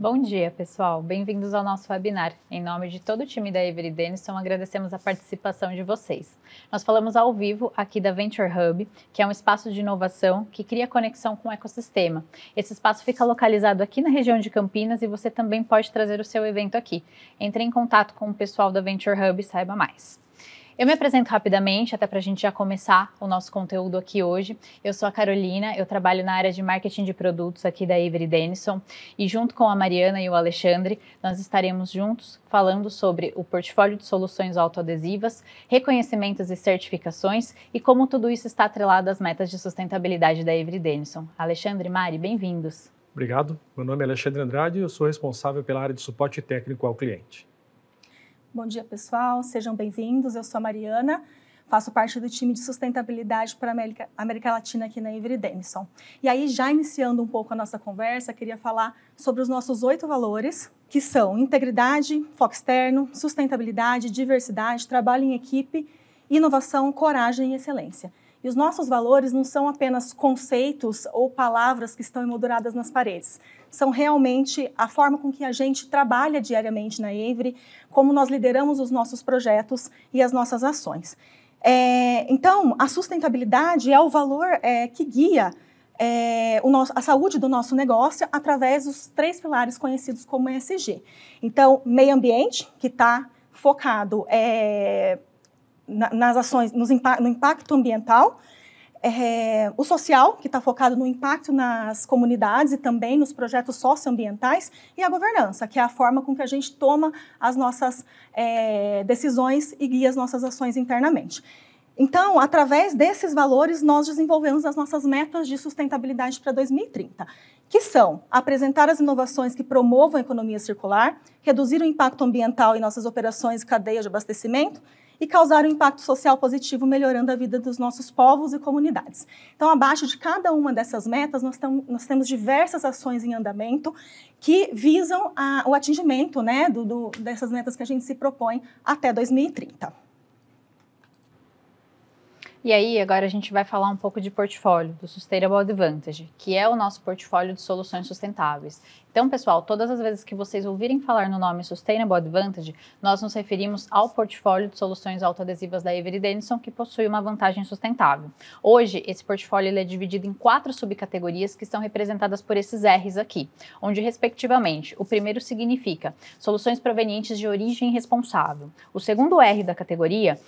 Bom dia, pessoal. Bem-vindos ao nosso webinar. Em nome de todo o time da Avery Dennison, agradecemos a participação de vocês. Nós falamos ao vivo aqui da Venture Hub, que é um espaço de inovação que cria conexão com o ecossistema. Esse espaço fica localizado aqui na região de Campinas e você também pode trazer o seu evento aqui. Entre em contato com o pessoal da Venture Hub e saiba mais. Eu me apresento rapidamente, até para a gente já começar o nosso conteúdo aqui hoje. Eu sou a Carolina, eu trabalho na área de marketing de produtos aqui da Avery Dennison e junto com a Mariana e o Alexandre, nós estaremos juntos falando sobre o portfólio de soluções autoadesivas, reconhecimentos e certificações e como tudo isso está atrelado às metas de sustentabilidade da Avery Dennison. Alexandre e Mari, bem-vindos. Obrigado. Meu nome é Alexandre Andrade e eu sou responsável pela área de suporte técnico ao cliente. Bom dia, pessoal. Sejam bem-vindos. Eu sou a Mariana, faço parte do time de sustentabilidade para a América Latina aqui na Avery Dennison. E aí, já iniciando um pouco a nossa conversa, queria falar sobre os nossos 8 valores, que são integridade, foco externo, sustentabilidade, diversidade, trabalho em equipe, inovação, coragem e excelência. E os nossos valores não são apenas conceitos ou palavras que estão emolduradas nas paredes. São realmente a forma com que a gente trabalha diariamente na Avery, como nós lideramos os nossos projetos e as nossas ações. Então, a sustentabilidade é o valor que guia a saúde do nosso negócio através dos 3 pilares conhecidos como ESG. Então, meio ambiente, que está focado nas ações, no impacto ambiental, o social, que está focado no impacto nas comunidades e também nos projetos socioambientais, e a governança, que é a forma com que a gente toma as nossas decisões e guia as nossas ações internamente. Então, através desses valores, nós desenvolvemos as nossas metas de sustentabilidade para 2030, que são apresentar as inovações que promovam a economia circular, reduzir o impacto ambiental em nossas operações e cadeia de abastecimento, e causar um impacto social positivo, melhorando a vida dos nossos povos e comunidades. Então, abaixo de cada uma dessas metas, nós temos diversas ações em andamento que visam o atingimento, né, dessas metas que a gente se propõe até 2030. E aí, agora a gente vai falar um pouco de portfólio, do Sustainable Advantage, que é o nosso portfólio de soluções sustentáveis. Então, pessoal, todas as vezes que vocês ouvirem falar no nome Sustainable Advantage, nós nos referimos ao portfólio de soluções autoadesivas da Avery Dennison, que possui uma vantagem sustentável. Hoje, esse portfólio ele é dividido em 4 subcategorias que estão representadas por esses R's aqui, onde, respectivamente, o primeiro significa soluções provenientes de origem responsável. O segundo R da categoria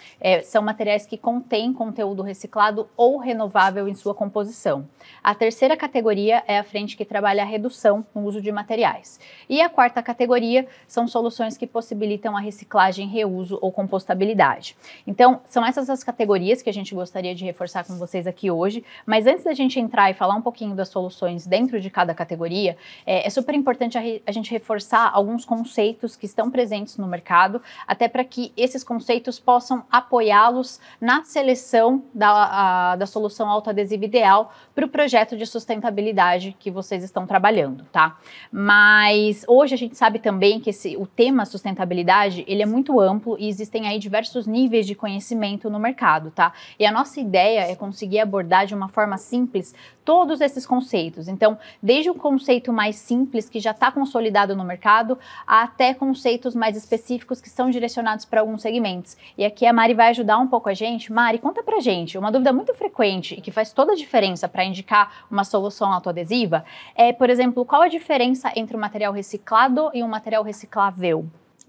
são materiais que contêm conteúdo reciclado ou renovável em sua composição. A terceira categoria é a frente que trabalha a redução no uso de materiais. E a quarta categoria são soluções que possibilitam a reciclagem, reuso ou compostabilidade. Então, são essas as categorias que a gente gostaria de reforçar com vocês aqui hoje, mas antes da gente entrar e falar um pouquinho das soluções dentro de cada categoria, é super importante a gente reforçar alguns conceitos que estão presentes no mercado, até para que esses conceitos possam apoiá-los na seleção da solução autoadesiva ideal para o projeto de sustentabilidade que vocês estão trabalhando, tá? Mas hoje a gente sabe também que o tema sustentabilidade, ele é muito amplo e existem aí diversos níveis de conhecimento no mercado, tá? E a nossa ideia é conseguir abordar de uma forma simples todos esses conceitos. Então, desde o conceito mais simples, que já está consolidado no mercado, até conceitos mais específicos que são direcionados para alguns segmentos. E aqui a Mari vai ajudar um pouco a gente. Mari, conta pra gente, uma dúvida muito frequente e que faz toda a diferença para indicar uma solução autoadesiva é, por exemplo, qual a diferença entre um material reciclado e um material reciclável?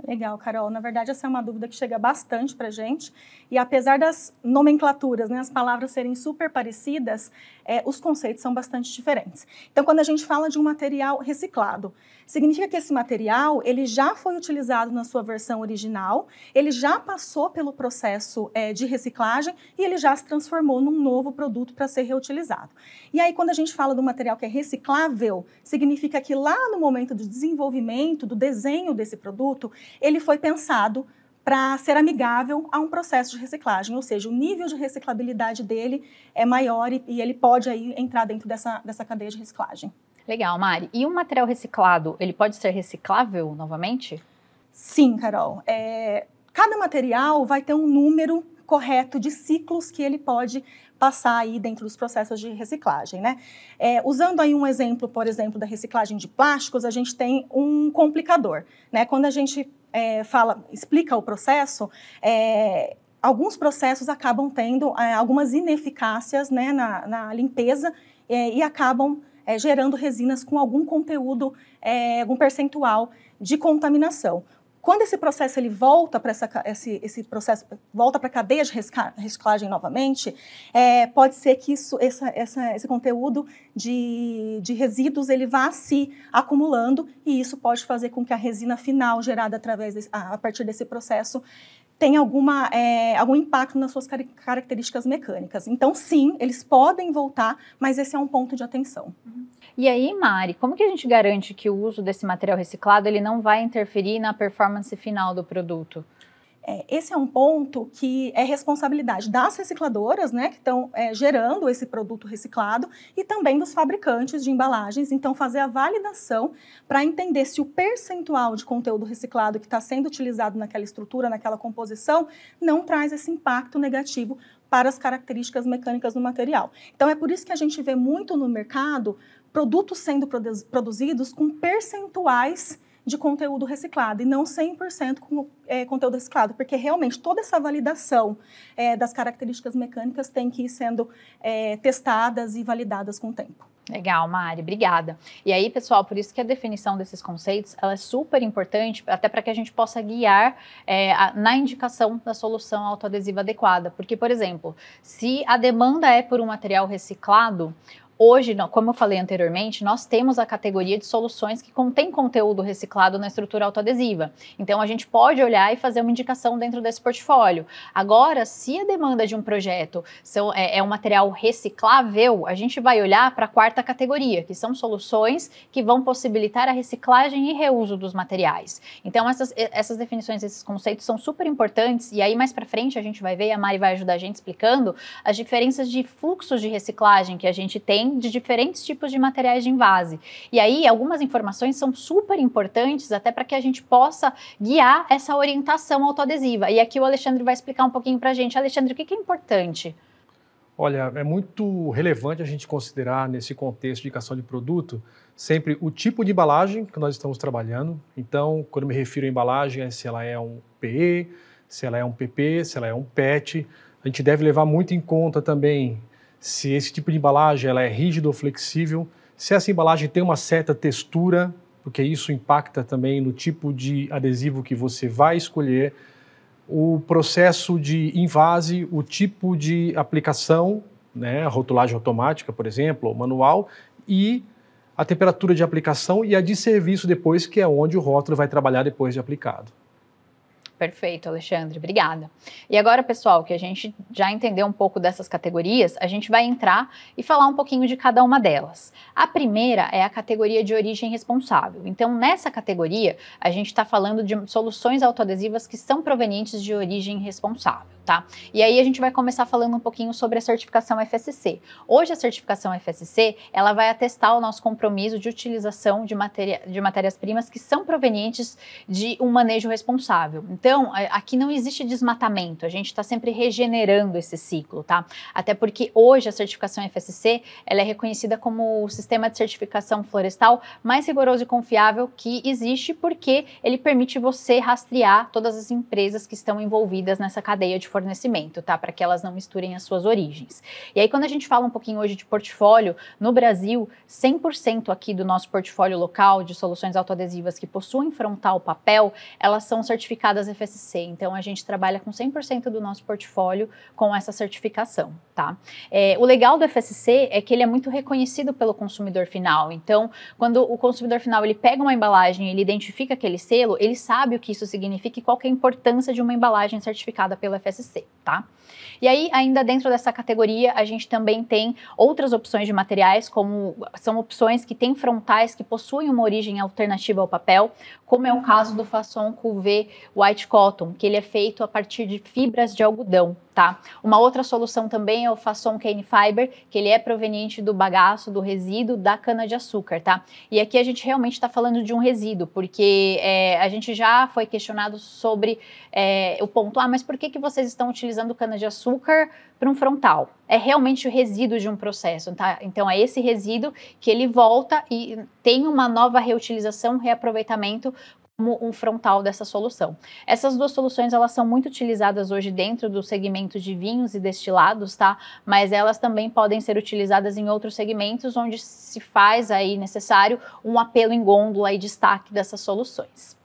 Legal, Carol. Na verdade, essa é uma dúvida que chega bastante para a gente. E apesar das nomenclaturas, né, as palavras serem super parecidas, os conceitos são bastante diferentes. Então, quando a gente fala de um material reciclado, significa que esse material ele já foi utilizado na sua versão original, ele já passou pelo processo de reciclagem e ele já se transformou num novo produto para ser reutilizado. E aí, quando a gente fala do material que é reciclável, significa que lá no momento do desenvolvimento, do desenho desse produto, ele foi pensado para ser amigável a um processo de reciclagem, ou seja, o nível de reciclabilidade dele é maior e ele pode aí entrar dentro dessa cadeia de reciclagem. Legal, Mari. E um material reciclado, ele pode ser reciclável novamente? Sim, Carol. Cada material vai ter um número correto de ciclos que ele pode passar aí dentro dos processos de reciclagem, né? Usando aí um exemplo, por exemplo, da reciclagem de plásticos, a gente tem um complicador, né? Quando a gente explica o processo, alguns processos acabam tendo algumas ineficácias, né, na limpeza e acabam gerando resinas com algum conteúdo, algum percentual de contaminação. Quando esse processo ele volta para esse processo volta para a cadeia de reciclagem novamente, pode ser que esse conteúdo de resíduos ele vá se acumulando e isso pode fazer com que a resina final gerada a partir desse processo tenha algum impacto nas suas características mecânicas. Então, sim, eles podem voltar, mas esse é um ponto de atenção. E aí, Mari, como que a gente garante que o uso desse material reciclado ele não vai interferir na performance final do produto? Esse é um ponto que é responsabilidade das recicladoras, né, que estão gerando esse produto reciclado e também dos fabricantes de embalagens. Então, fazer a validação para entender se o percentual de conteúdo reciclado que está sendo utilizado naquela estrutura, naquela composição, não traz esse impacto negativo para as características mecânicas do material. Então, é por isso que a gente vê muito no mercado produtos sendo produzidos com percentuais de conteúdo reciclado e não 100% com conteúdo reciclado, porque realmente toda essa validação das características mecânicas tem que ir sendo testadas e validadas com o tempo. Legal, Mari, obrigada. E aí, pessoal, por isso que a definição desses conceitos ela é super importante, até para que a gente possa guiar na indicação da solução autoadesiva adequada. Porque, por exemplo, se a demanda é por um material reciclado, hoje, como eu falei anteriormente, nós temos a categoria de soluções que contém conteúdo reciclado na estrutura autoadesiva. Então, a gente pode olhar e fazer uma indicação dentro desse portfólio. Agora, se a demanda de um projeto é um material reciclável, a gente vai olhar para a quarta categoria, que são soluções que vão possibilitar a reciclagem e reuso dos materiais. Então, essas definições, esses conceitos são super importantes e aí mais para frente a gente vai ver, a Mari vai ajudar a gente explicando as diferenças de fluxos de reciclagem que a gente tem de diferentes tipos de materiais de envase. E aí, algumas informações são super importantes até para que a gente possa guiar essa orientação autoadesiva. E aqui o Alexandre vai explicar um pouquinho para a gente. Alexandre, o que é importante? Olha, é muito relevante a gente considerar nesse contexto de indicação de produto sempre o tipo de embalagem que nós estamos trabalhando. Então, quando eu me refiro à embalagem, se ela é um PE, se ela é um PP, se ela é um PET. A gente deve levar muito em conta também se esse tipo de embalagem ela é rígida ou flexível, se essa embalagem tem uma certa textura, porque isso impacta também no tipo de adesivo que você vai escolher, o processo de envase, o tipo de aplicação, né, a rotulagem automática, por exemplo, ou manual, e a temperatura de aplicação e a de serviço depois, que é onde o rótulo vai trabalhar depois de aplicado. Perfeito, Alexandre, obrigada. E agora, pessoal, que a gente já entendeu um pouco dessas categorias, a gente vai entrar e falar um pouquinho de cada uma delas. A primeira é a categoria de origem responsável. Então, nessa categoria, a gente está falando de soluções autoadesivas que são provenientes de origem responsável, tá? E aí a gente vai começar falando um pouquinho sobre a certificação FSC. Hoje, a certificação FSC, ela vai atestar o nosso compromisso de utilização de matérias-primas que são provenientes de um manejo responsável. Então, aqui não existe desmatamento, a gente está sempre regenerando esse ciclo, tá? Até porque hoje a certificação FSC, ela é reconhecida como o sistema de certificação florestal mais rigoroso e confiável que existe, porque ele permite você rastrear todas as empresas que estão envolvidas nessa cadeia de fornecimento, tá? Para que elas não misturem as suas origens. E aí, quando a gente fala um pouquinho hoje de portfólio, no Brasil, 100% aqui do nosso portfólio local de soluções autoadesivas que possuem frontal papel, elas são certificadas FSC, então a gente trabalha com 100% do nosso portfólio com essa certificação, tá? O legal do FSC é que ele é muito reconhecido pelo consumidor final, então quando o consumidor final ele pega uma embalagem, ele identifica aquele selo, ele sabe o que isso significa e qual que é a importância de uma embalagem certificada pelo FSC, tá? E aí, ainda dentro dessa categoria, a gente também tem outras opções de materiais, como são opções que têm frontais que possuem uma origem alternativa ao papel, como é o caso do Fasson QV White Cotton, que ele é feito a partir de fibras de algodão. tá? Uma outra solução também é o Fasson Cane Fiber, que ele é proveniente do bagaço, do resíduo da cana-de-açúcar, tá? E aqui a gente realmente está falando de um resíduo, porque a gente já foi questionado sobre o ponto, mas por que vocês estão utilizando cana-de-açúcar para um frontal? É realmente o resíduo de um processo, tá? Então é esse resíduo que ele volta e tem uma nova reutilização, reaproveitamento como um frontal dessa solução. Essas duas soluções, elas são muito utilizadas hoje dentro do segmento de vinhos e destilados, tá? Mas elas também podem ser utilizadas em outros segmentos onde se faz aí necessário um apelo em gôndola e destaque dessas soluções.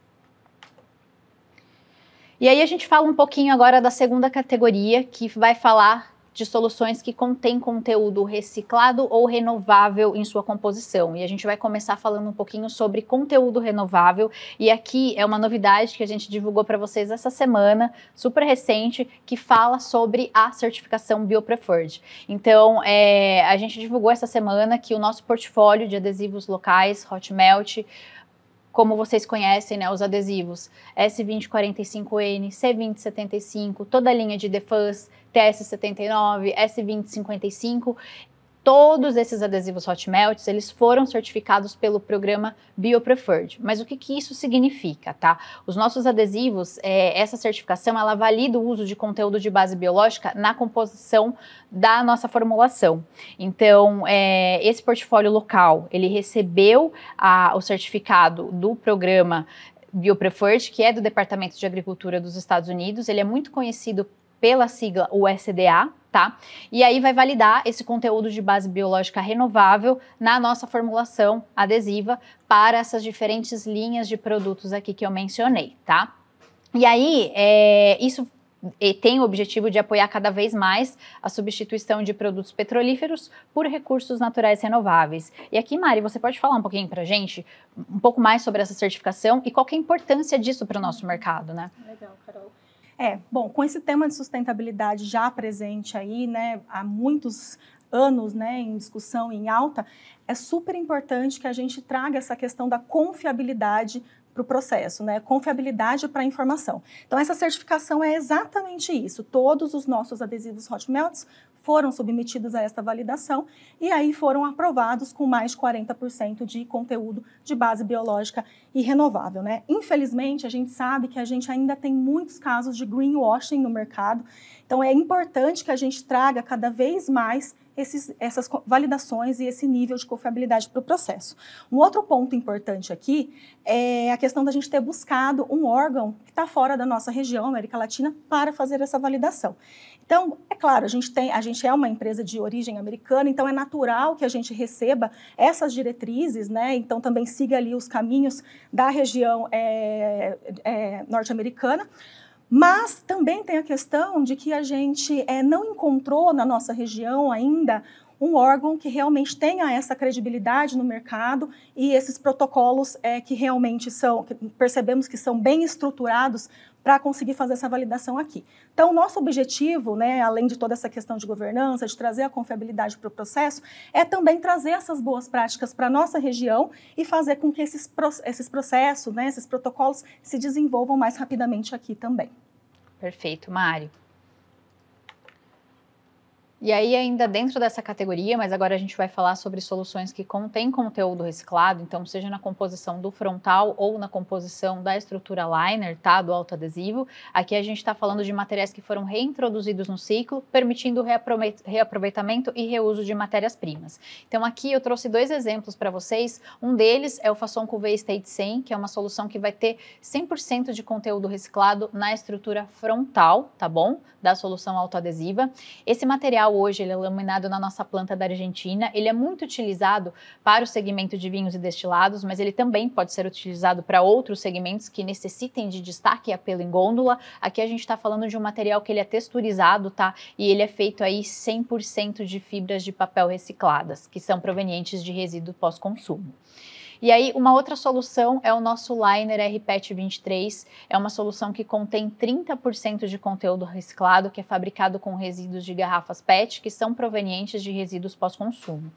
E aí a gente fala um pouquinho agora da segunda categoria, que vai falar de soluções que contêm conteúdo reciclado ou renovável em sua composição. E a gente vai começar falando um pouquinho sobre conteúdo renovável. E aqui é uma novidade que a gente divulgou para vocês essa semana, super recente, que fala sobre a certificação BioPreferred. Então, a gente divulgou essa semana que o nosso portfólio de adesivos locais, Hot Melt, como vocês conhecem, né, os adesivos S2045N, C2075, toda a linha de Defuz, TS79, S2055, todos esses adesivos Hot Melts, eles foram certificados pelo programa BioPreferred. Mas o que isso significa, tá? Os nossos adesivos, essa certificação, ela valida o uso de conteúdo de base biológica na composição da nossa formulação. Então, esse portfólio local, ele recebeu o certificado do programa BioPreferred, que é do Departamento de Agricultura dos Estados Unidos. Ele é muito conhecido pela sigla USDA, tá? E aí vai validar esse conteúdo de base biológica renovável na nossa formulação adesiva para essas diferentes linhas de produtos aqui que eu mencionei, tá? E aí, isso tem o objetivo de apoiar cada vez mais a substituição de produtos petrolíferos por recursos naturais renováveis. E aqui, Mari, você pode falar um pouquinho pra gente, um pouco mais sobre essa certificação e qual que é a importância disso para o nosso mercado, né? Legal, Carol. Bom, com esse tema de sustentabilidade já presente aí, né, há muitos anos, né, em discussão, em alta, é super importante que a gente traga essa questão da confiabilidade para o processo, né, confiabilidade para a informação. Então, essa certificação é exatamente isso. Todos os nossos adesivos Hot Melts foram submetidos a esta validação e aí foram aprovados com mais de 40% de conteúdo de base biológica e renovável, né? Infelizmente, a gente sabe que a gente ainda tem muitos casos de greenwashing no mercado, então é importante que a gente traga cada vez mais essas validações e esse nível de confiabilidade para o processo. Um outro ponto importante aqui é a questão da gente ter buscado um órgão que está fora da nossa região, América Latina, para fazer essa validação. Então, é claro, a gente é uma empresa de origem americana, então é natural que a gente receba essas diretrizes, né? Então também siga ali os caminhos da região norte-americana. Mas também tem a questão de que a gente não encontrou na nossa região ainda um órgão que realmente tenha essa credibilidade no mercado e esses protocolos que realmente percebemos que são bem estruturados para conseguir fazer essa validação aqui. Então, o nosso objetivo, né, além de toda essa questão de governança, de trazer a confiabilidade para o processo, é também trazer essas boas práticas para a nossa região e fazer com que esses processos, né, esses protocolos se desenvolvam mais rapidamente aqui também. Perfeito, Mari. E aí, ainda dentro dessa categoria, mas agora a gente vai falar sobre soluções que contêm conteúdo reciclado, então seja na composição do frontal ou na composição da estrutura liner, tá, do autoadesivo. Aqui a gente está falando de materiais que foram reintroduzidos no ciclo, permitindo reaproveitamento e reuso de matérias-primas. Então aqui eu trouxe dois exemplos para vocês. Um deles é o Fasson Cuvée State 100, que é uma solução que vai ter 100% de conteúdo reciclado na estrutura frontal, tá bom? Da solução autoadesiva. Esse material hoje ele é laminado na nossa planta da Argentina, ele é muito utilizado para o segmento de vinhos e destilados, mas ele também pode ser utilizado para outros segmentos que necessitem de destaque e apelo em gôndola. Aqui a gente está falando de um material que ele é texturizado, tá? E ele é feito aí 100% de fibras de papel recicladas, que são provenientes de resíduo pós-consumo. E aí, uma outra solução é o nosso liner rPET 23, é uma solução que contém 30% de conteúdo reciclado, que é fabricado com resíduos de garrafas PET, que são provenientes de resíduos pós-consumo.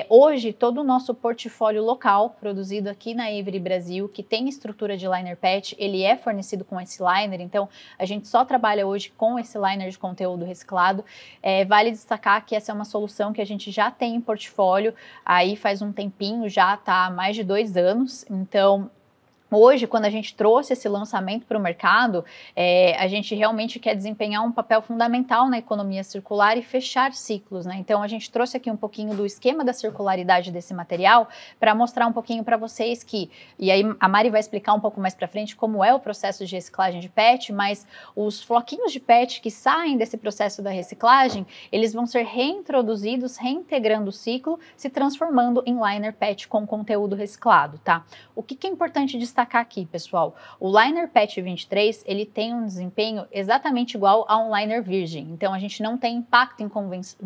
Hoje, todo o nosso portfólio local, produzido aqui na Avery Brasil, que tem estrutura de liner PET, ele é fornecido com esse liner, então a gente só trabalha hoje com esse liner de conteúdo reciclado. Vale destacar que essa é uma solução que a gente já tem em portfólio, aí faz um tempinho, já está há mais de 2 anos, então hoje, quando a gente trouxe esse lançamento para o mercado, a gente realmente quer desempenhar um papel fundamental na economia circular e fechar ciclos, né? Então, a gente trouxe aqui um pouquinho do esquema da circularidade desse material para mostrar um pouquinho para vocês e aí a Mari vai explicar um pouco mais para frente como é o processo de reciclagem de PET, mas os floquinhos de PET que saem desse processo da reciclagem, eles vão ser reintroduzidos, reintegrando o ciclo, se transformando em liner PET com conteúdo reciclado, tá? O que é importante destacar aqui, pessoal? O liner PET 23, ele tem um desempenho exatamente igual a um liner virgem. Então, a gente não tem impacto em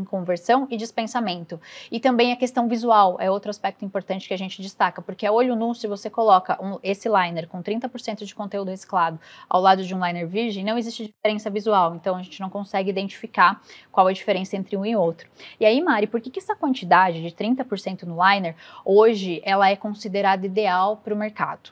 conversão e dispensamento. E também a questão visual é outro aspecto importante que a gente destaca, porque a olho nu, se você coloca esse liner com 30% de conteúdo reciclado ao lado de um liner virgem, não existe diferença visual. Então, a gente não consegue identificar qual a diferença entre um e outro. E aí, Mari, por que essa quantidade de 30% no liner, hoje, ela é considerada ideal para o mercado?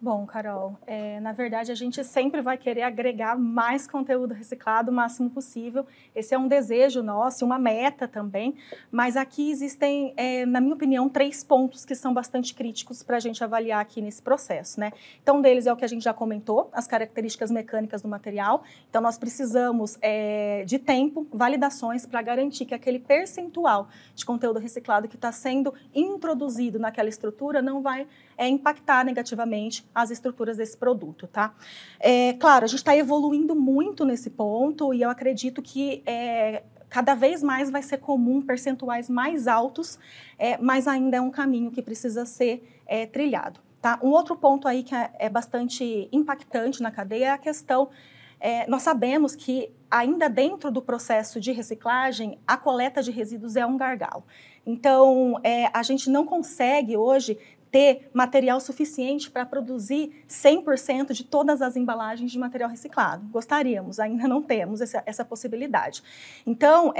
Bom, Carol, na verdade a gente sempre vai querer agregar mais conteúdo reciclado o máximo possível. Esse é um desejo nosso, uma meta também, mas aqui existem, na minha opinião, 3 pontos que são bastante críticos para a gente avaliar aqui nesse processo, né? Então, um deles é o que a gente já comentou, as características mecânicas do material. Então, nós precisamos de tempo, validações para garantir que aquele percentual de conteúdo reciclado que está sendo introduzido naquela estrutura não vai impactar negativamente as estruturas desse produto, tá? Claro, a gente está evoluindo muito nesse ponto e eu acredito que cada vez mais vai ser comum percentuais mais altos, mas ainda é um caminho que precisa ser trilhado, tá? Um outro ponto aí que é bastante impactante na cadeia é a questão, nós sabemos que ainda dentro do processo de reciclagem, a coleta de resíduos é um gargalo. Então, a gente não consegue hoje ter material suficiente para produzir 100% de todas as embalagens de material reciclado. Gostaríamos, ainda não temos essa possibilidade. Então,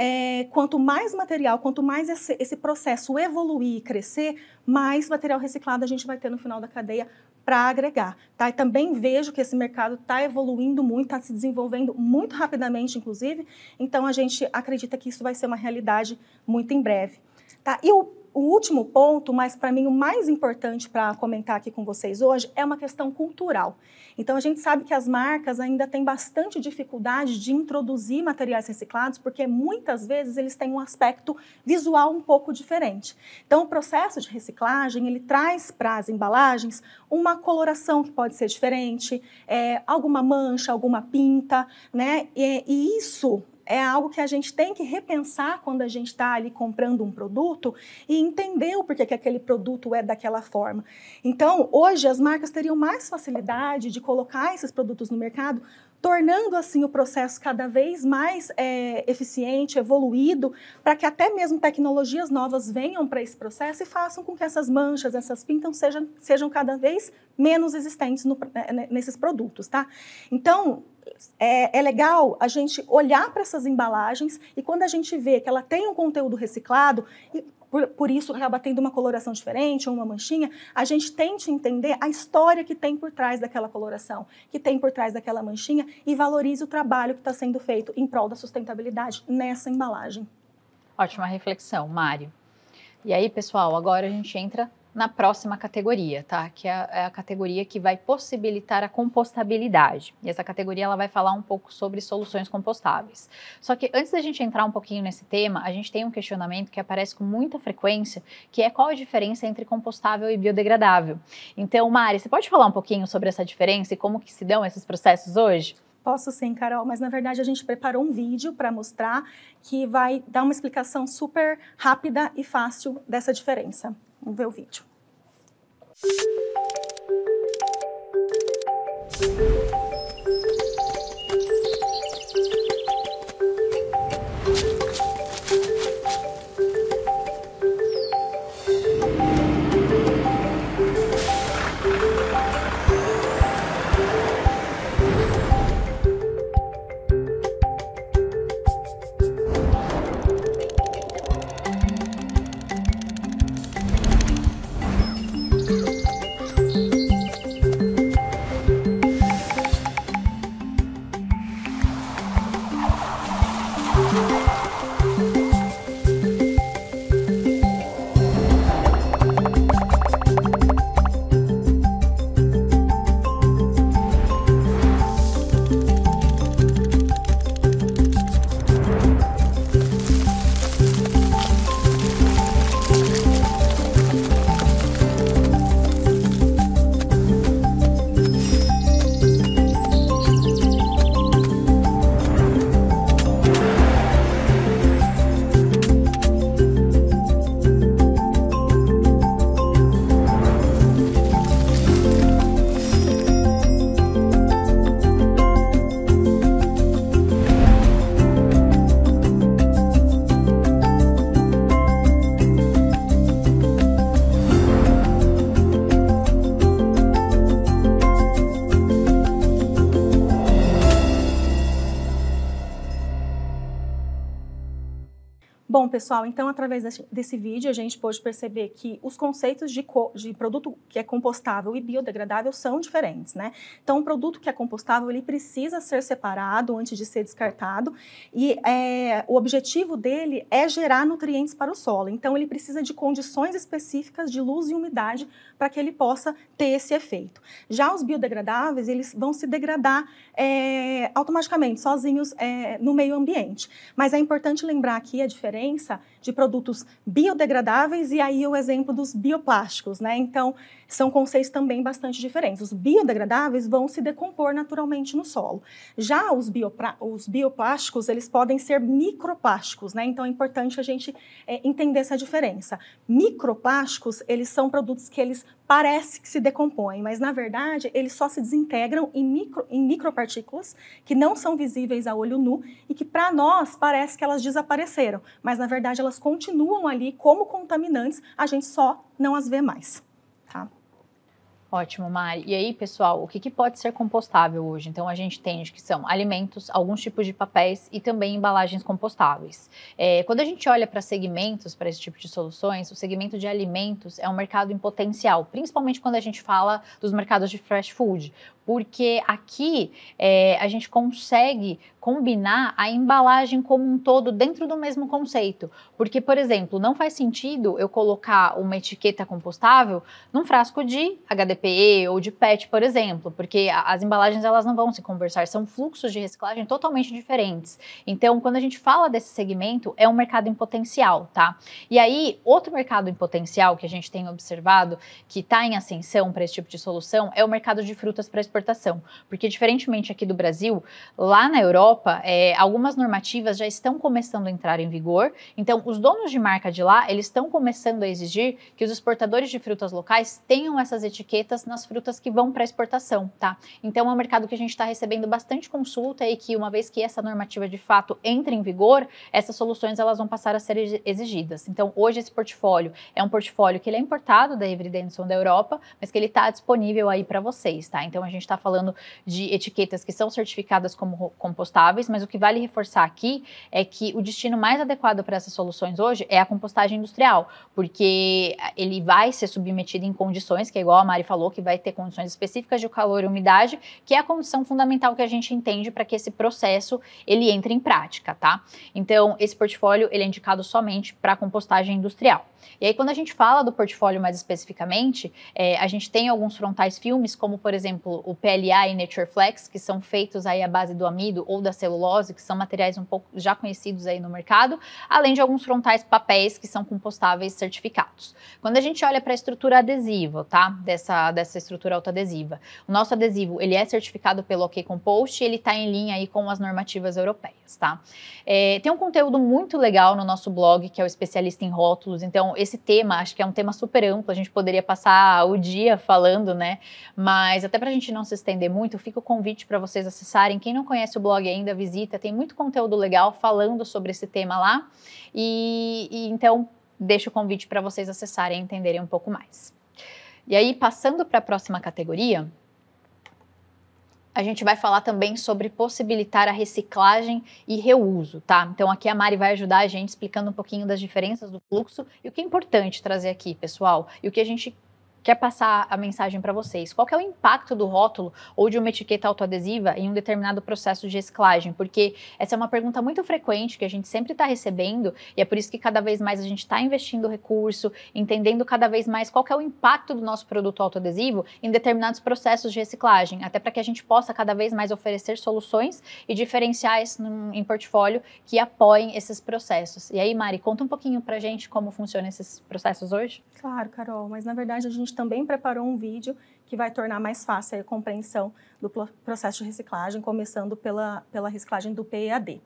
quanto mais material, quanto mais esse processo evoluir e crescer, mais material reciclado a gente vai ter no final da cadeia para agregar, tá? E também vejo que esse mercado está evoluindo muito, está se desenvolvendo muito rapidamente, inclusive, então a gente acredita que isso vai ser uma realidade muito em breve, tá? E o último ponto, mas para mim o mais importante para comentar aqui com vocês hoje, é uma questão cultural. Então, a gente sabe que as marcas ainda têm bastante dificuldade de introduzir materiais reciclados, porque muitas vezes eles têm um aspecto visual um pouco diferente. Então, o processo de reciclagem, ele traz para as embalagens uma coloração que pode ser diferente, alguma mancha, alguma pinta, né? E isso é algo que a gente tem que repensar quando a gente está ali comprando um produto e entender o porquê que aquele produto é daquela forma. Então, hoje as marcas teriam mais facilidade de colocar esses produtos no mercado, tornando assim o processo cada vez mais eficiente, evoluído, para que até mesmo tecnologias novas venham para esse processo e façam com que essas manchas, essas pintas sejam cada vez menos existentes nesses produtos, tá? Então, é legal a gente olhar para essas embalagens e quando a gente vê que ela tem um conteúdo reciclado, e por isso acaba tendo uma coloração diferente ou uma manchinha, a gente tente entender a história que tem por trás daquela coloração, que tem por trás daquela manchinha e valorize o trabalho que está sendo feito em prol da sustentabilidade nessa embalagem. Ótima reflexão, Mário. E aí, pessoal, agora a gente entra na próxima categoria, tá? Que é a categoria que vai possibilitar a compostabilidade. E essa categoria ela vai falar um pouco sobre soluções compostáveis. Só que antes da gente entrar um pouquinho nesse tema, a gente tem um questionamento que aparece com muita frequência, que é qual a diferença entre compostável e biodegradável. Então, Mari, você pode falar um pouquinho sobre essa diferença e como que se dão esses processos hoje? Posso sim, Carol, mas na verdade a gente preparou um vídeo para mostrar que vai dar uma explicação super rápida e fácil dessa diferença. Vamos ver o vídeo. pessoal, então, através desse vídeo, a gente pôde perceber que os conceitos de produto que é compostável e biodegradável são diferentes, né? Então, um produto que é compostável, ele precisa ser separado antes de ser descartado e o objetivo dele é gerar nutrientes para o solo. Então, ele precisa de condições específicas de luz e umidade para que ele possa ter esse efeito. Já os biodegradáveis, eles vão se degradar automaticamente, sozinhos no meio ambiente. Mas é importante lembrar aqui a diferença de produtos biodegradáveis e aí o exemplo dos bioplásticos, né? Então, são conceitos também bastante diferentes. Os biodegradáveis vão se decompor naturalmente no solo. Já os bioplásticos, eles podem ser microplásticos, né? Então, é importante a gente entender essa diferença. Microplásticos, eles são produtos que eles parece que se decompõem, mas na verdade eles só se desintegram em micropartículas que não são visíveis a olho nu e que para nós parece que elas desapareceram, mas na verdade elas continuam ali como contaminantes, a gente só não as vê mais, tá? Ótimo, Mari. E aí, pessoal, o que pode ser compostável hoje? Então, a gente entende que são alimentos, alguns tipos de papéis e também embalagens compostáveis. Quando a gente olha para segmentos, para esse tipo de soluções, o segmento de alimentos é um mercado em potencial, principalmente quando a gente fala dos mercados de fast food, porque aqui a gente consegue combinar a embalagem como um todo dentro do mesmo conceito. Porque, por exemplo, não faz sentido eu colocar uma etiqueta compostável num frasco de HDPE ou de PET, por exemplo, porque as embalagens elas não vão se conversar, são fluxos de reciclagem totalmente diferentes. Então, quando a gente fala desse segmento, é um mercado em potencial, tá? E aí, outro mercado em potencial que a gente tem observado, que está em ascensão para esse tipo de solução, é o mercado de frutas para exportação. Porque, diferentemente aqui do Brasil, lá na Europa, algumas normativas já estão começando a entrar em vigor. Então, os donos de marca de lá, eles estão começando a exigir que os exportadores de frutas locais tenham essas etiquetas nas frutas que vão para exportação, tá? Então, é um mercado que a gente está recebendo bastante consulta e que, uma vez que essa normativa de fato entre em vigor, essas soluções elas vão passar a ser exigidas. Então, hoje esse portfólio é um portfólio que ele é importado da Avery Dennison da Europa, mas que ele está disponível aí para vocês, tá? Então, a gente está falando de etiquetas que são certificadas como compostáveis, mas o que vale reforçar aqui é que o destino mais adequado para essas soluções hoje é a compostagem industrial, porque ele vai ser submetido em condições, que é igual a Mari falou, que vai ter condições específicas de calor e umidade, que é a condição fundamental que a gente entende para que esse processo ele entre em prática, tá? Então, esse portfólio ele é indicado somente para compostagem industrial. E aí, quando a gente fala do portfólio mais especificamente, a gente tem alguns frontais filmes, como por exemplo o PLA e Natureflex, que são feitos aí à base do amido ou da celulose, que são materiais um pouco já conhecidos aí no mercado, além de alguns frontais papéis que são compostáveis certificados. Quando a gente olha para a estrutura adesiva, tá? Dessa estrutura autoadesiva, o nosso adesivo ele é certificado pelo OK Compost e ele está em linha aí com as normativas europeias, tá? Tem um conteúdo muito legal no nosso blog, que é o Especialista em Rótulos. Então, esse tema, acho que é um tema super amplo, a gente poderia passar o dia falando, né? Mas até para a gente não se estender muito, fica o convite para vocês acessarem. Quem não conhece o blog ainda, visita, tem muito conteúdo legal falando sobre esse tema lá. E então, deixo o convite para vocês acessarem e entenderem um pouco mais. E aí, passando para a próxima categoria, a gente vai falar também sobre possibilitar a reciclagem e reuso, tá? Então aqui a Mari vai ajudar a gente explicando um pouquinho das diferenças do fluxo e o que é importante trazer aqui, pessoal, e o que a gente quer passar a mensagem para vocês. Qual que é o impacto do rótulo ou de uma etiqueta autoadesiva em um determinado processo de reciclagem? Porque essa é uma pergunta muito frequente que a gente sempre está recebendo e é por isso que cada vez mais a gente está investindo recurso, entendendo cada vez mais qual que é o impacto do nosso produto autoadesivo em determinados processos de reciclagem, até para que a gente possa cada vez mais oferecer soluções e diferenciais em portfólio que apoiem esses processos. E aí, Mari, conta um pouquinho para a gente como funcionam esses processos hoje? Claro, Carol, mas na verdade a gente também preparou um vídeo que vai tornar mais fácil a compreensão do processo de reciclagem, começando pela reciclagem do PEAD.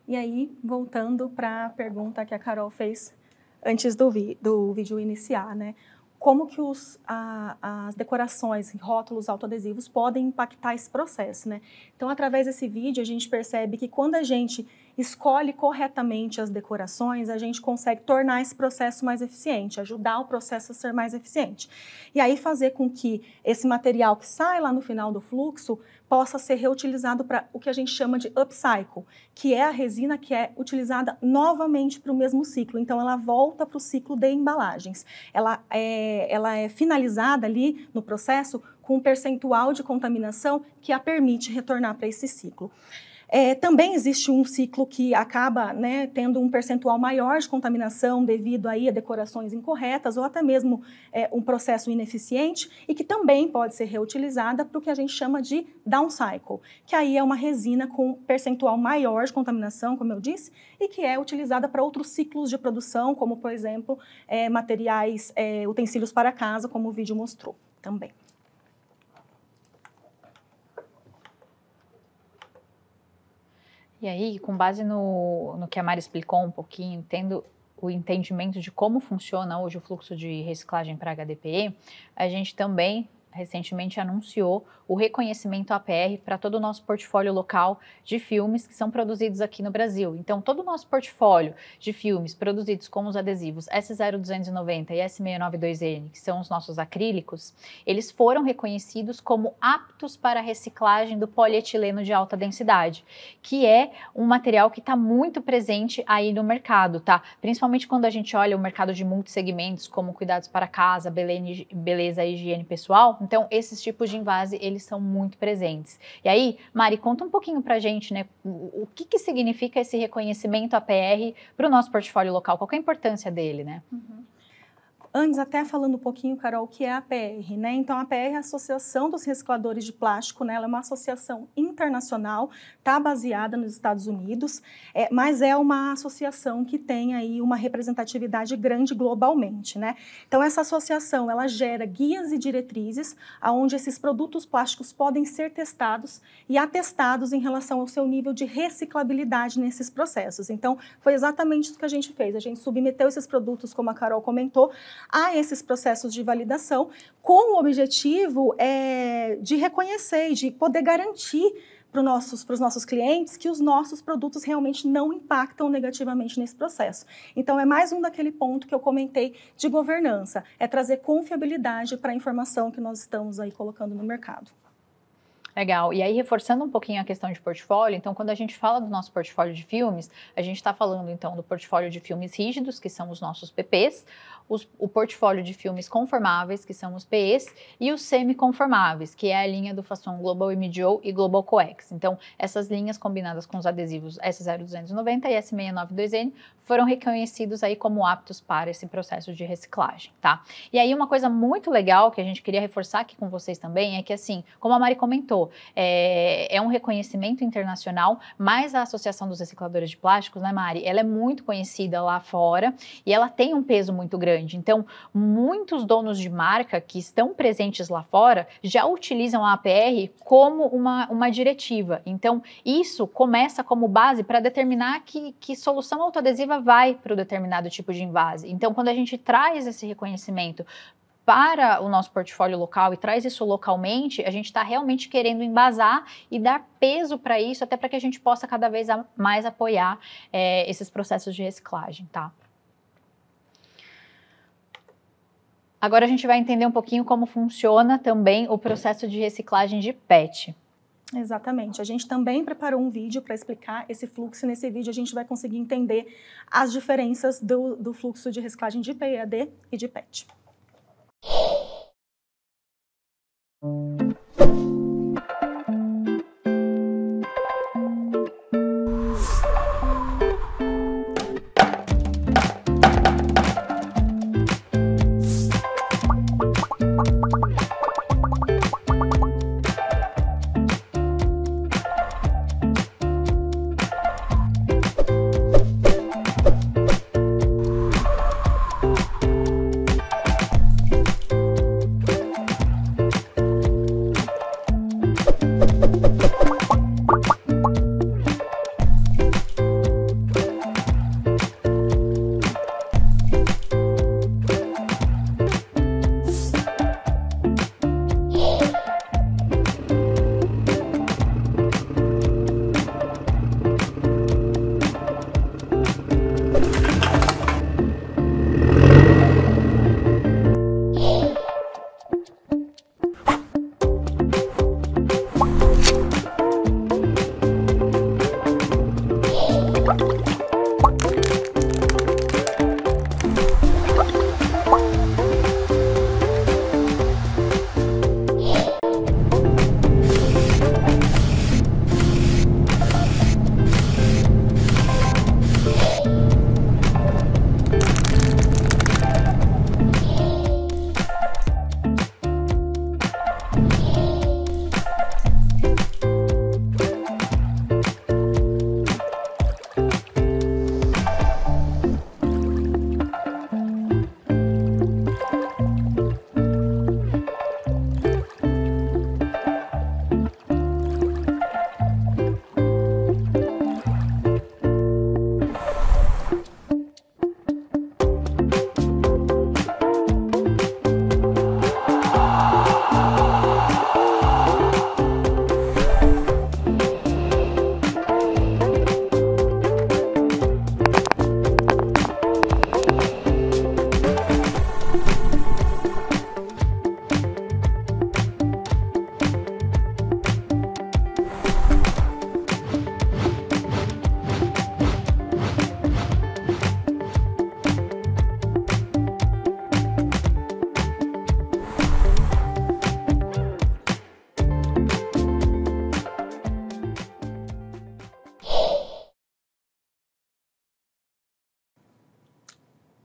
E aí, voltando para a pergunta que a Carol fez antes do vídeo iniciar, né? Como que as decorações, rótulos autoadesivos podem impactar esse processo, né? Então, através desse vídeo, a gente percebe que quando a gente escolhe corretamente as decorações, a gente consegue tornar esse processo mais eficiente, ajudar o processo a ser mais eficiente. E aí fazer com que esse material que sai lá no final do fluxo possa ser reutilizado para o que a gente chama de upcycle, que é a resina que é utilizada novamente para o mesmo ciclo. Então, ela volta para o ciclo de embalagens. Ela é finalizada ali no processo com um percentual de contaminação que a permite retornar para esse ciclo. Também existe um ciclo que acaba, né, tendo um percentual maior de contaminação devido aí a decorações incorretas ou até mesmo um processo ineficiente e que também pode ser reutilizada para o que a gente chama de downcycle, que aí é uma resina com percentual maior de contaminação, como eu disse, e que é utilizada para outros ciclos de produção, como, por exemplo, materiais, utensílios para casa, como o vídeo mostrou também. E aí, com base no que a Mari explicou um pouquinho, tendo o entendimento de como funciona hoje o fluxo de reciclagem para HDPE, a gente também recentemente anunciou o reconhecimento APR para todo o nosso portfólio local de filmes que são produzidos aqui no Brasil. Então, todo o nosso portfólio de filmes produzidos com os adesivos S0290 e S692N, que são os nossos acrílicos, eles foram reconhecidos como aptos para reciclagem do polietileno de alta densidade, que é um material que está muito presente aí no mercado, tá? Principalmente quando a gente olha o mercado de multissegmentos, como cuidados para casa, beleza e higiene pessoal. Então, esses tipos de envase, eles são muito presentes. E aí, Mari, conta um pouquinho pra gente, né, o que significa esse reconhecimento APR para o nosso portfólio local, qual que é a importância dele, né? Uhum. Antes, até falando um pouquinho, Carol, o que é a APR, né? Então, a APR é a Associação dos Recicladores de Plástico, né? Ela é uma associação internacional, está baseada nos Estados Unidos, mas é uma associação que tem aí uma representatividade grande globalmente, né? Então, essa associação, ela gera guias e diretrizes onde esses produtos plásticos podem ser testados e atestados em relação ao seu nível de reciclabilidade nesses processos. Então, foi exatamente isso que a gente fez. A gente submeteu esses produtos, como a Carol comentou, a esses processos de validação com o objetivo de reconhecer e de poder garantir para os nossos clientes que os nossos produtos realmente não impactam negativamente nesse processo. Então, é mais um daquele ponto que eu comentei de governança, é trazer confiabilidade para a informação que nós estamos aí colocando no mercado. Legal. E aí, reforçando um pouquinho a questão de portfólio, então, quando a gente fala do nosso portfólio de filmes, a gente está falando, então, do portfólio de filmes rígidos, que são os nossos PPs, o portfólio de filmes conformáveis, que são os PEs, e os semi-conformáveis, que é a linha do Fasson Global MDO e Global Coex. Então, essas linhas combinadas com os adesivos S0290 e S692N foram reconhecidos aí como aptos para esse processo de reciclagem, tá? E aí, uma coisa muito legal que a gente queria reforçar aqui com vocês também é que, assim, como a Mari comentou, é um reconhecimento internacional, mas a Associação dos Recicladores de Plásticos, né, Mari, ela é muito conhecida lá fora e ela tem um peso muito grande. Então, muitos donos de marca que estão presentes lá fora já utilizam a APR como uma diretiva. Então, isso começa como base para determinar que solução autoadesiva vai para o determinado tipo de envase. Então, quando a gente traz esse reconhecimento para o nosso portfólio local e traz isso localmente, a gente está realmente querendo embasar e dar peso para isso, até para que a gente possa cada vez mais apoiar esses processos de reciclagem, tá? Agora a gente vai entender um pouquinho como funciona também o processo de reciclagem de PET. Exatamente. A gente também preparou um vídeo para explicar esse fluxo. Nesse vídeo a gente vai conseguir entender as diferenças do fluxo de reciclagem de PEAD e de PET.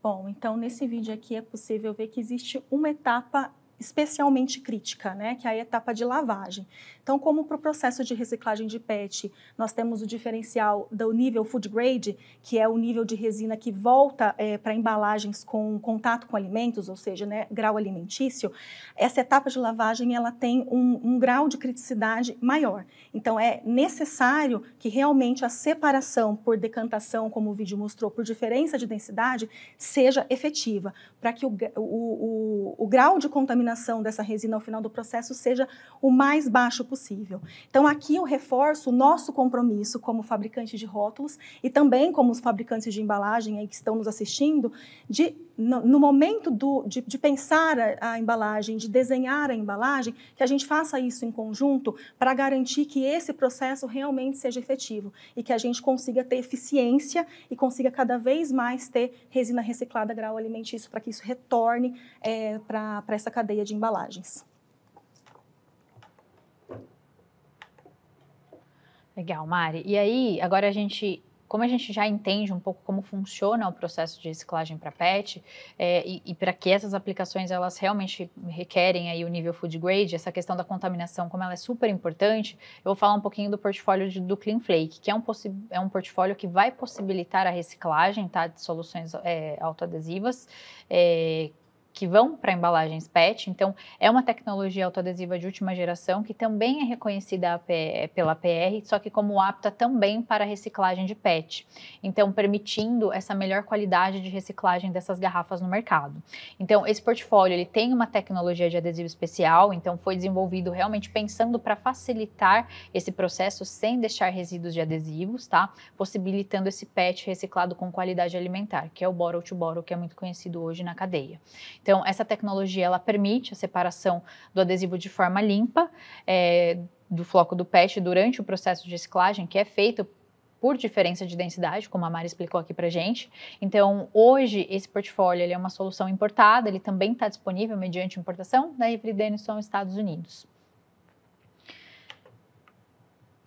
Bom, então nesse vídeo aqui é possível ver que existe uma etapa especialmente crítica, né, que é a etapa de lavagem. Então, como para o processo de reciclagem de PET, nós temos o diferencial do nível food grade, que é o nível de resina que volta para embalagens com contato com alimentos, ou seja, né, grau alimentício, essa etapa de lavagem ela tem um grau de criticidade maior. Então, é necessário que realmente a separação por decantação, como o vídeo mostrou, por diferença de densidade, seja efetiva, para que o grau de contaminação dessa resina ao final do processo seja o mais baixo possível. Então, aqui eu reforço o nosso compromisso como fabricante de rótulos e também como os fabricantes de embalagem aí que estão nos assistindo, no momento de pensar a embalagem, de desenhar a embalagem, que a gente faça isso em conjunto para garantir que esse processo realmente seja efetivo e que a gente consiga ter eficiência e consiga cada vez mais ter resina reciclada a grau alimentício para que isso retorne para essa cadeia de embalagens. Legal, Mari. E aí, agora como a gente já entende um pouco como funciona o processo de reciclagem para PET, e para que essas aplicações elas realmente requerem aí o nível food grade, essa questão da contaminação, como ela é super importante, eu vou falar um pouquinho do portfólio do Clean Flake, que é um portfólio que vai possibilitar a reciclagem, tá, de soluções autoadesivas, que vão para embalagens PET. Então, é uma tecnologia autoadesiva de última geração que também é reconhecida pela PR, só que como apta também para reciclagem de PET. Então, permitindo essa melhor qualidade de reciclagem dessas garrafas no mercado. Então, esse portfólio, ele tem uma tecnologia de adesivo especial, então foi desenvolvido realmente pensando para facilitar esse processo sem deixar resíduos de adesivos, tá? Possibilitando esse PET reciclado com qualidade alimentar, que é o bottle to bottle, que é muito conhecido hoje na cadeia. Então, essa tecnologia, ela permite a separação do adesivo de forma limpa, do floco do PET durante o processo de reciclagem, que é feito por diferença de densidade, como a Mari explicou aqui pra gente. Então, hoje, esse portfólio ele é uma solução importada, ele também está disponível mediante importação da Avery Dennison, Estados Unidos.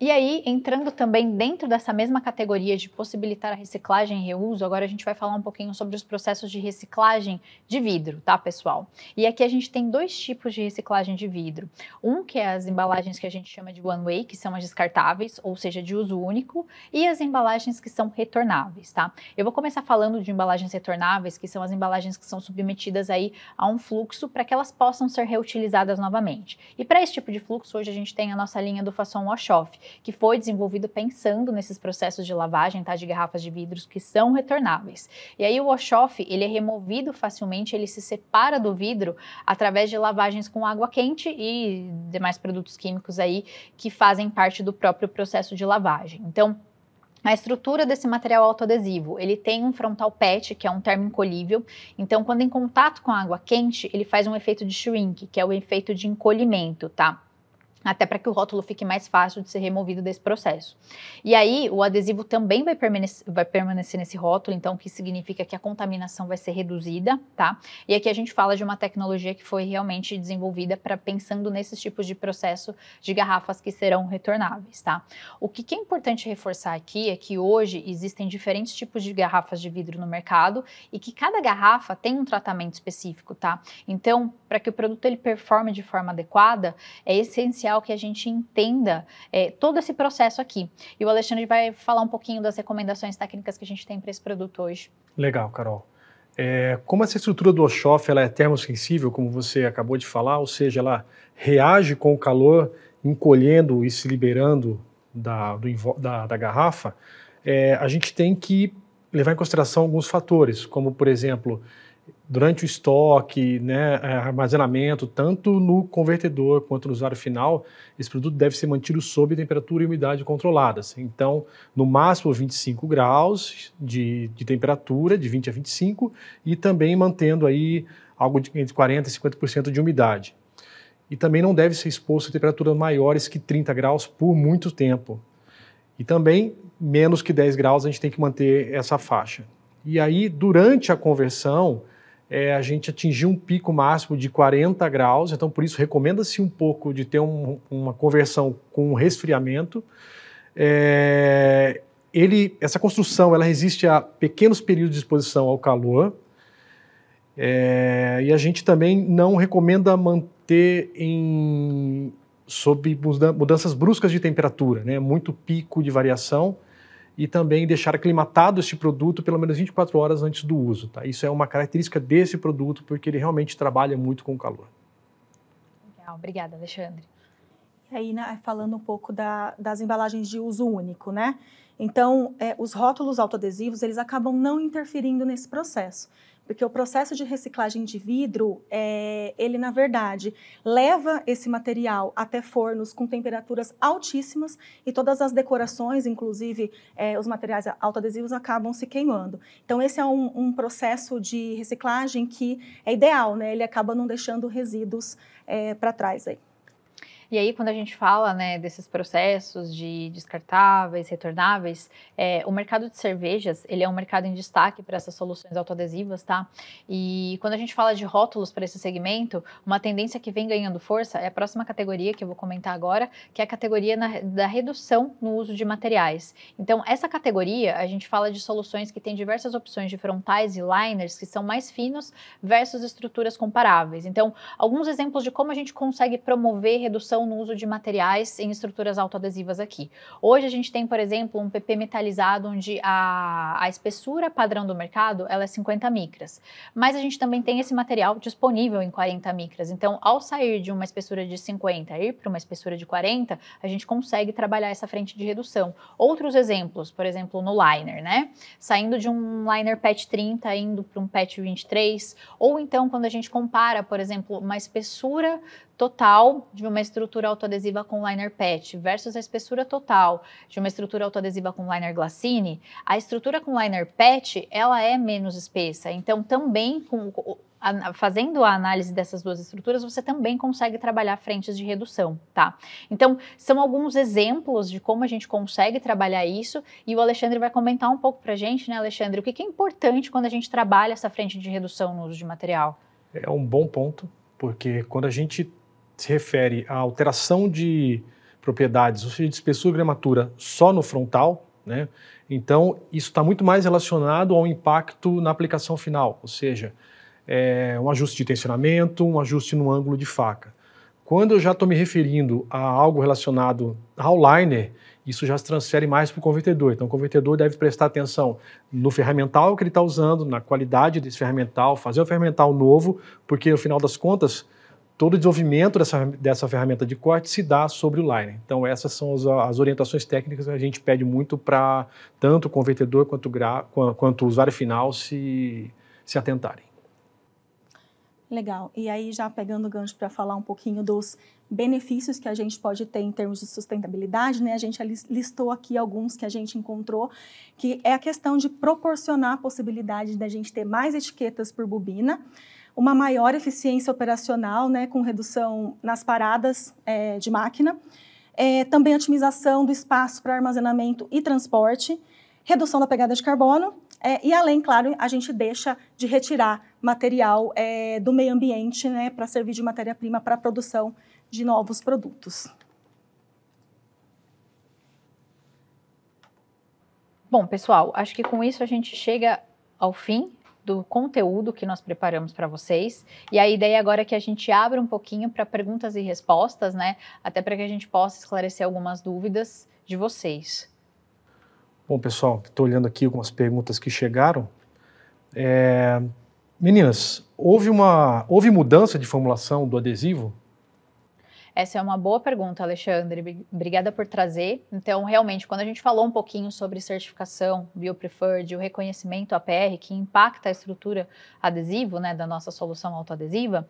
E aí, entrando também dentro dessa mesma categoria de possibilitar a reciclagem e reuso, agora a gente vai falar um pouquinho sobre os processos de reciclagem de vidro, tá, pessoal? E aqui a gente tem dois tipos de reciclagem de vidro. Um que é as embalagens que a gente chama de one way, que são as descartáveis, ou seja, de uso único, e as embalagens que são retornáveis, tá? Eu vou começar falando de embalagens retornáveis, que são as embalagens que são submetidas aí a um fluxo para que elas possam ser reutilizadas novamente. E para esse tipo de fluxo, hoje a gente tem a nossa linha do Façon Wash Off, que foi desenvolvido pensando nesses processos de lavagem, tá, de garrafas de vidros que são retornáveis. E aí o wash-off, ele é removido facilmente, ele se separa do vidro através de lavagens com água quente e demais produtos químicos aí que fazem parte do próprio processo de lavagem. Então, a estrutura desse material autoadesivo, ele tem um frontal PET, que é um termo encolhível, então quando em contato com a água quente, ele faz um efeito de shrink, que é o efeito de encolhimento, tá? Até para que o rótulo fique mais fácil de ser removido desse processo. E aí, o adesivo também vai permanecer nesse rótulo, então, o que significa que a contaminação vai ser reduzida, tá? E aqui a gente fala de uma tecnologia que foi realmente desenvolvida pensando nesses tipos de processo de garrafas que serão retornáveis, tá? O que é importante reforçar aqui é que hoje existem diferentes tipos de garrafas de vidro no mercado e que cada garrafa tem um tratamento específico, tá? Então, para que o produto ele performe de forma adequada, é essencial que a gente entenda todo esse processo aqui. E o Alexandre vai falar um pouquinho das recomendações técnicas que a gente tem para esse produto hoje. Legal, Carol. Como essa estrutura do wash-off ela é termosensível, como você acabou de falar, ou seja, ela reage com o calor, encolhendo e se liberando da garrafa, a gente tem que levar em consideração alguns fatores, como, por exemplo, durante o estoque, né, armazenamento, tanto no convertedor quanto no usuário final, esse produto deve ser mantido sob temperatura e umidade controladas. Então, no máximo 25 graus de temperatura, de 20 a 25, e também mantendo aí algo entre 40% e 50% de umidade. E também não deve ser exposto a temperaturas maiores que 30 graus por muito tempo. E também, menos que 10 graus, a gente tem que manter essa faixa. E aí, durante a conversão, a gente atingiu um pico máximo de 40 graus, então por isso recomenda-se um pouco de ter uma conversão com resfriamento. Essa construção ela resiste a pequenos períodos de exposição ao calor, E a gente também não recomenda manter sob mudanças bruscas de temperatura, né? Muito pico de variação, e também deixar aclimatado esse produto pelo menos 24 horas antes do uso. Tá? Isso é uma característica desse produto, porque ele realmente trabalha muito com calor. Legal, obrigada, Alexandre. E aí, né, falando um pouco das embalagens de uso único, né? Então, os rótulos autoadesivos, eles acabam não interferindo nesse processo, porque o processo de reciclagem de vidro, ele, na verdade, leva esse material até fornos com temperaturas altíssimas e todas as decorações, inclusive os materiais autoadesivos, acabam se queimando. Então, esse é um processo de reciclagem que é ideal, né? Ele acaba não deixando resíduos para trás aí. E aí, quando a gente fala, né, desses processos de descartáveis, retornáveis, o mercado de cervejas, ele é um mercado em destaque para essas soluções autoadesivas, tá? E quando a gente fala de rótulos para esse segmento, uma tendência que vem ganhando força é a próxima categoria que eu vou comentar agora, que é a categoria da redução no uso de materiais. Então, essa categoria, a gente fala de soluções que têm diversas opções de frontais e liners que são mais finos versus estruturas comparáveis. Então, alguns exemplos de como a gente consegue promover redução no uso de materiais em estruturas autoadesivas aqui. Hoje a gente tem, por exemplo, um PP metalizado onde a espessura padrão do mercado ela é 50 micras, mas a gente também tem esse material disponível em 40 micras. Então, ao sair de uma espessura de 50 e ir para uma espessura de 40, a gente consegue trabalhar essa frente de redução. Outros exemplos, por exemplo, no liner, né? Saindo de um liner PET 30 indo para um PET 23, ou então quando a gente compara, por exemplo, uma espessura total de uma estrutura autoadesiva com liner PET versus a espessura total de uma estrutura autoadesiva com liner Glassine, a estrutura com liner PET, ela é menos espessa. Então, também fazendo a análise dessas duas estruturas, você também consegue trabalhar frentes de redução, tá? Então, são alguns exemplos de como a gente consegue trabalhar isso, e o Alexandre vai comentar um pouco pra gente, né, Alexandre, o que é importante quando a gente trabalha essa frente de redução no uso de material? É um bom ponto, porque quando a gente se refere à alteração de propriedades, ou seja, de espessura e gramatura só no frontal, né? Então, isso está muito mais relacionado ao impacto na aplicação final, ou seja, um ajuste de tensionamento, um ajuste no ângulo de faca. Quando eu já estou me referindo a algo relacionado ao liner, isso já se transfere mais para o convertedor. Então, o convertedor deve prestar atenção no ferramental que ele está usando, na qualidade desse ferramental, fazer um ferramental novo, porque, no final das contas, todo o desenvolvimento dessa ferramenta de corte se dá sobre o liner. Então, essas são as orientações técnicas que a gente pede muito para tanto o convertedor quanto o usuário final se atentarem. Legal. E aí, já pegando o gancho para falar um pouquinho dos benefícios que a gente pode ter em termos de sustentabilidade, né? A gente listou aqui alguns que a gente encontrou, que é a questão de proporcionar a possibilidade da gente ter mais etiquetas por bobina, uma maior eficiência operacional, né, com redução nas paradas de máquina, também otimização do espaço para armazenamento e transporte, redução da pegada de carbono, e além, claro, a gente deixa de retirar material do meio ambiente, né, para servir de matéria-prima para a produção de novos produtos. Bom, pessoal, acho que com isso a gente chega ao fim do conteúdo que nós preparamos para vocês, e a ideia agora é que a gente abra um pouquinho para perguntas e respostas, né, até para que a gente possa esclarecer algumas dúvidas de vocês. Bom, pessoal, estou olhando aqui algumas perguntas que chegaram. Meninas, houve mudança de formulação do adesivo? Essa é uma boa pergunta, Alexandre. Obrigada por trazer. Então, realmente, quando a gente falou um pouquinho sobre certificação BioPreferred, o reconhecimento APR, que impacta a estrutura adesivo, né, da nossa solução autoadesiva,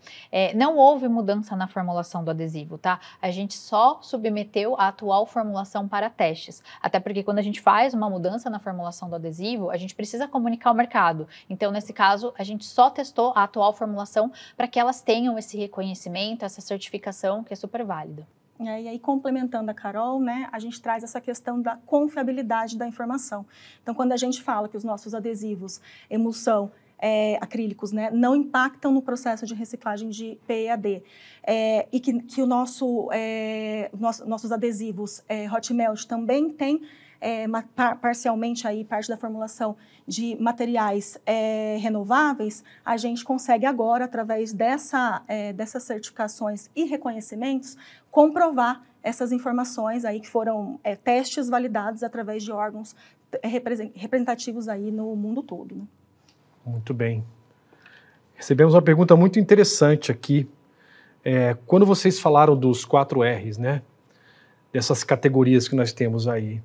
não houve mudança na formulação do adesivo, tá? A gente só submeteu a atual formulação para testes. Até porque quando a gente faz uma mudança na formulação do adesivo, a gente precisa comunicar ao mercado. Então, nesse caso, a gente só testou a atual formulação para que elas tenham esse reconhecimento, essa certificação, que é super válida. E aí, complementando a Carol, né, a gente traz essa questão da confiabilidade da informação. Então, quando a gente fala que os nossos adesivos, emulsão, acrílicos, né, não impactam no processo de reciclagem de PEAD, e que nossos adesivos Hot Melt também têm parcialmente aí parte da formulação de materiais renováveis, a gente consegue agora, através dessas certificações e reconhecimentos, comprovar essas informações aí que foram testes validados através de órgãos representativos aí no mundo todo. Né? Muito bem. Recebemos uma pergunta muito interessante aqui. Quando vocês falaram dos 4 R's, né? Dessas categorias que nós temos aí,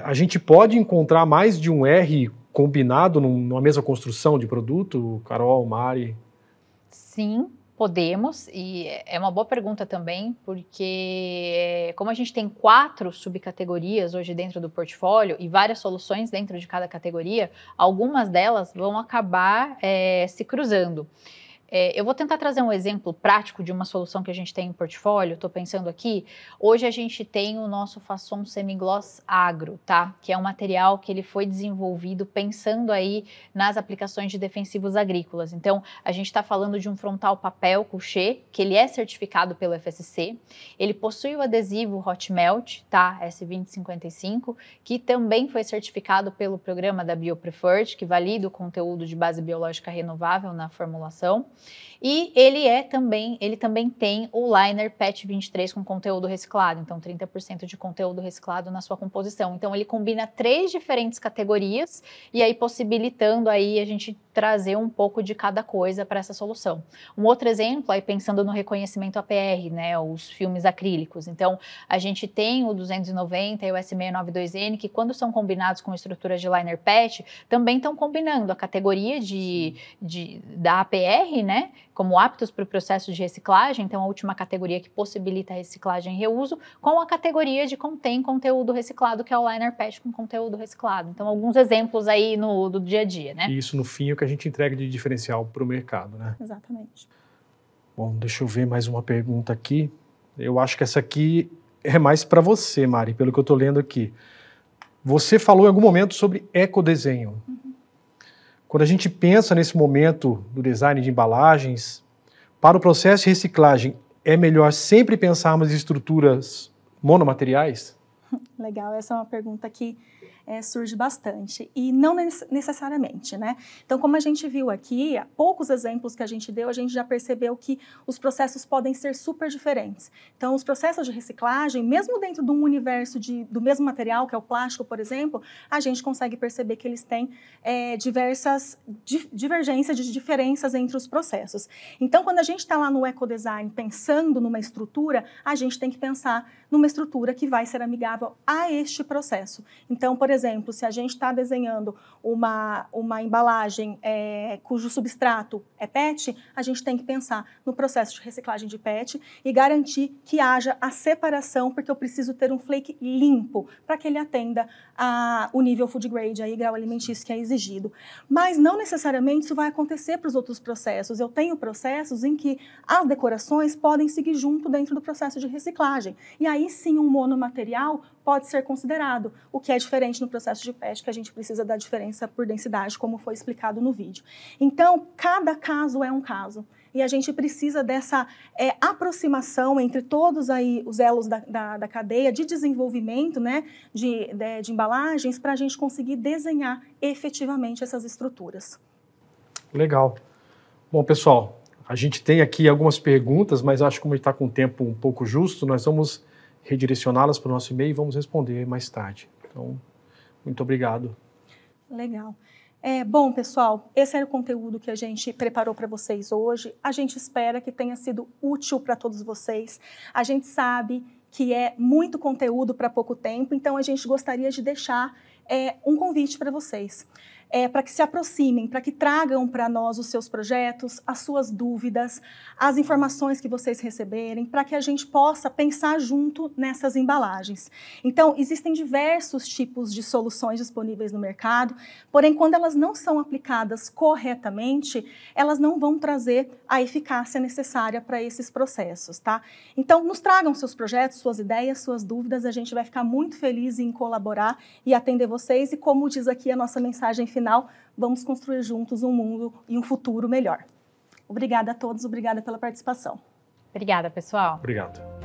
a gente pode encontrar mais de um R combinado numa mesma construção de produto, Carol, Mari? Sim, podemos, e é uma boa pergunta também, porque como a gente tem 4 subcategorias hoje dentro do portfólio e várias soluções dentro de cada categoria, algumas delas vão acabar se cruzando. Eu vou tentar trazer um exemplo prático de uma solução que a gente tem em portfólio, estou pensando aqui. Hoje a gente tem o nosso Fasson Semigloss Agro, tá? Que é um material que ele foi desenvolvido pensando aí nas aplicações de defensivos agrícolas. Então, a gente está falando de um frontal papel couché, que ele é certificado pelo FSC. Ele possui o adesivo Hot Melt, tá? S2055, que também foi certificado pelo programa da BioPreferred, que valida o conteúdo de base biológica renovável na formulação. E ele também tem o liner PET 23 com conteúdo reciclado, então 30% de conteúdo reciclado na sua composição. Então ele combina 3 diferentes categorias e aí possibilitando aí a gente trazer um pouco de cada coisa para essa solução. Um outro exemplo, aí pensando no reconhecimento APR, né, os filmes acrílicos. Então a gente tem o 290 e o S692N que quando são combinados com estruturas de liner PET, também estão combinando a categoria da APR, né, como aptos para o processo de reciclagem, então a última categoria que possibilita a reciclagem e reuso, com a categoria de contém conteúdo reciclado, que é o liner PET com conteúdo reciclado. Então, alguns exemplos aí do dia a dia, né? E isso, no fim, é o que a gente entrega de diferencial para o mercado, né? Exatamente. Bom, deixa eu ver mais uma pergunta aqui. Eu acho que essa aqui é mais para você, Mari, pelo que eu estou lendo aqui. Você falou em algum momento sobre ecodesenho. Quando a gente pensa nesse momento do design de embalagens, para o processo de reciclagem, é melhor sempre pensarmos em estruturas monomateriais? Legal, essa é uma pergunta que surge bastante, e não necessariamente, né? Então, como a gente viu aqui, poucos exemplos que a gente deu, a gente já percebeu que os processos podem ser super diferentes. Então, os processos de reciclagem, mesmo dentro de um universo do mesmo material, que é o plástico, por exemplo, a gente consegue perceber que eles têm diversas divergências de diferenças entre os processos. Então, quando a gente está lá no ecodesign pensando numa estrutura, a gente tem que pensar numa estrutura que vai ser amigável a este processo. Então, por exemplo, se a gente está desenhando uma embalagem cujo substrato é PET, a gente tem que pensar no processo de reciclagem de PET e garantir que haja a separação, porque eu preciso ter um flake limpo para que ele atenda o nível food grade, aí, grau alimentício que é exigido. Mas não necessariamente isso vai acontecer para os outros processos. Eu tenho processos em que as decorações podem seguir junto dentro do processo de reciclagem. E aí sim um monomaterial pode ser considerado, o que é diferente no processo de PET, que a gente precisa da diferença por densidade, como foi explicado no vídeo. Então, cada caso é um caso. E a gente precisa dessa aproximação entre todos aí os elos da cadeia de desenvolvimento, né, de embalagens, para a gente conseguir desenhar efetivamente essas estruturas. Legal. Bom, pessoal, a gente tem aqui algumas perguntas, mas acho que como a gente está com o tempo um pouco justo, nós vamos redirecioná-las para o nosso e-mail e vamos responder mais tarde. Então, muito obrigado. Legal. Bom, pessoal, esse era o conteúdo que a gente preparou para vocês hoje. A gente espera que tenha sido útil para todos vocês. A gente sabe que é muito conteúdo para pouco tempo, então a gente gostaria de deixar um convite para vocês. Para que se aproximem, para que tragam para nós os seus projetos, as suas dúvidas, as informações que vocês receberem, para que a gente possa pensar junto nessas embalagens. Então, existem diversos tipos de soluções disponíveis no mercado, porém, quando elas não são aplicadas corretamente, elas não vão trazer a eficácia necessária para esses processos, tá? Então, nos tragam seus projetos, suas ideias, suas dúvidas, a gente vai ficar muito feliz em colaborar e atender vocês, e como diz aqui a nossa mensagem final, vamos construir juntos um mundo e um futuro melhor. Obrigada a todos, obrigada pela participação. Obrigada, pessoal. Obrigado.